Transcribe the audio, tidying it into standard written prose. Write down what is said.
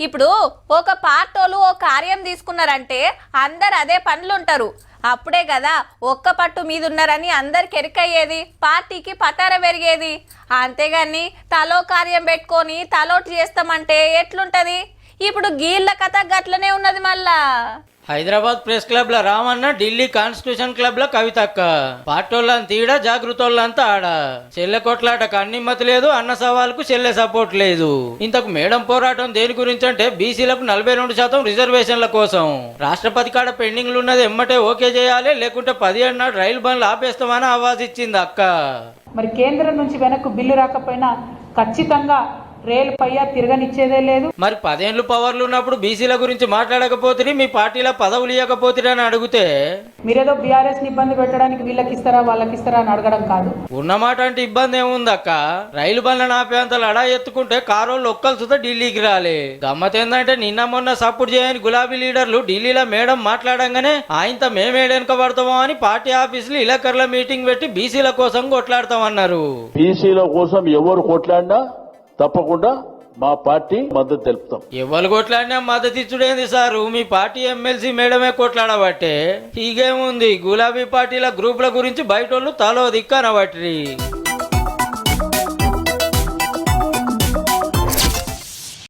ఇప్పుడు ఒక పార్టోలు ఓ కార్యం తీసుకున్నారంటే అందరు అదే పనులుంటారు. అప్పుడే కదా ఒక్క పట్టు మీద ఉన్నారని అందరికి ఎరికయ్యేది, పార్టీకి పతార పెరిగేది. అంతేగాని తలో కార్యం పెట్టుకొని తలోటి చేస్తామంటే ఎట్లుంటది? ఇప్పుడు గీళ్ళ కథ గట్లనే ఉన్నది. మళ్ళా హైదరాబాద్ ప్రెస్ క్లబ్ లో రామన్న, ఢిల్లీ కాన్స్టిట్యూషన్ క్లబ్ లో కవితక్క, పార్టోళ్ళని తీడ జాగృతోళ్ళంతా ఆడ. చెల్లె కొట్లాటకు అన్నిమ్మతి లేదు, అన్న సవాల్కు చెల్లె సపోర్ట్ లేదు. ఇంతకు మేడం పోరాటం దేని గురించి అంటే బీసీలకు 42% రిజర్వేషన్ల కోసం. రాష్ట్రపతి కాడ పెండింగ్లు ఉన్నది ఎమ్మటే ఓకే చేయాలి, లేకుంటే 17 నాడు రైలు బండ్లు ఆపేస్తామని ఆవాజ్ ఇచ్చింది అక్క. మరి కేంద్రం నుంచి వెనక్కు బిల్లు రాకపోయినా ఖచ్చితంగా రైలు పయ్య తిరగనిచ్చేదే లేదు. మరి 10 ఏళ్ళు పవర్లు ఉన్నప్పుడు బీసీల గురించి మాట్లాడకపోతే, మీ పార్టీలో పదవులు ఇవ్వకపోతే అని అడిగితే మీరేదో బీఆర్ఎస్ ని ఇబ్బంది పెట్టడానికి వీళ్ళకి ఇస్తారా వాళ్ళకి ఇస్తారా అని అడగడం కాదు. ఉన్నమాట అంటే ఇబ్బంది ఏముంది అక్క? రైలు బండ్లను ఆపేంత లడా ఎత్తుకుంటే కారోళ్ళు ఒక్కలు సుతా ఢిల్లీకి రాలే. గమ్మత్ ఏంటంటే నిన్న మొన్న సపోర్ట్ చేయని గులాబీ లీడర్లు ఢిల్లీలో మేడం మాట్లాడంగానే ఆయనతో మేమేడెనక పడతామో అని పార్టీ ఆఫీసులు ఇలాకర్ల మీటింగ్ పెట్టి బీసీల కోసం కొట్లాడతామన్నారు. బీసీల కోసం ఎవరు కొట్లాడినా తప్పకుండా మా పార్టీ మద్దతు తెలుపుతాం. ఎవరు కొట్లాడినా మద్దతు ఇచ్చుడేంది సారు? మీ పార్టీ ఎమ్మెల్సీ మేడమే కొట్లాడబట్టే. హీగేముంది, గులాబీ పార్టీల గ్రూపుల గురించి బయటోళ్ళు తలో దిక్కనబట్టి.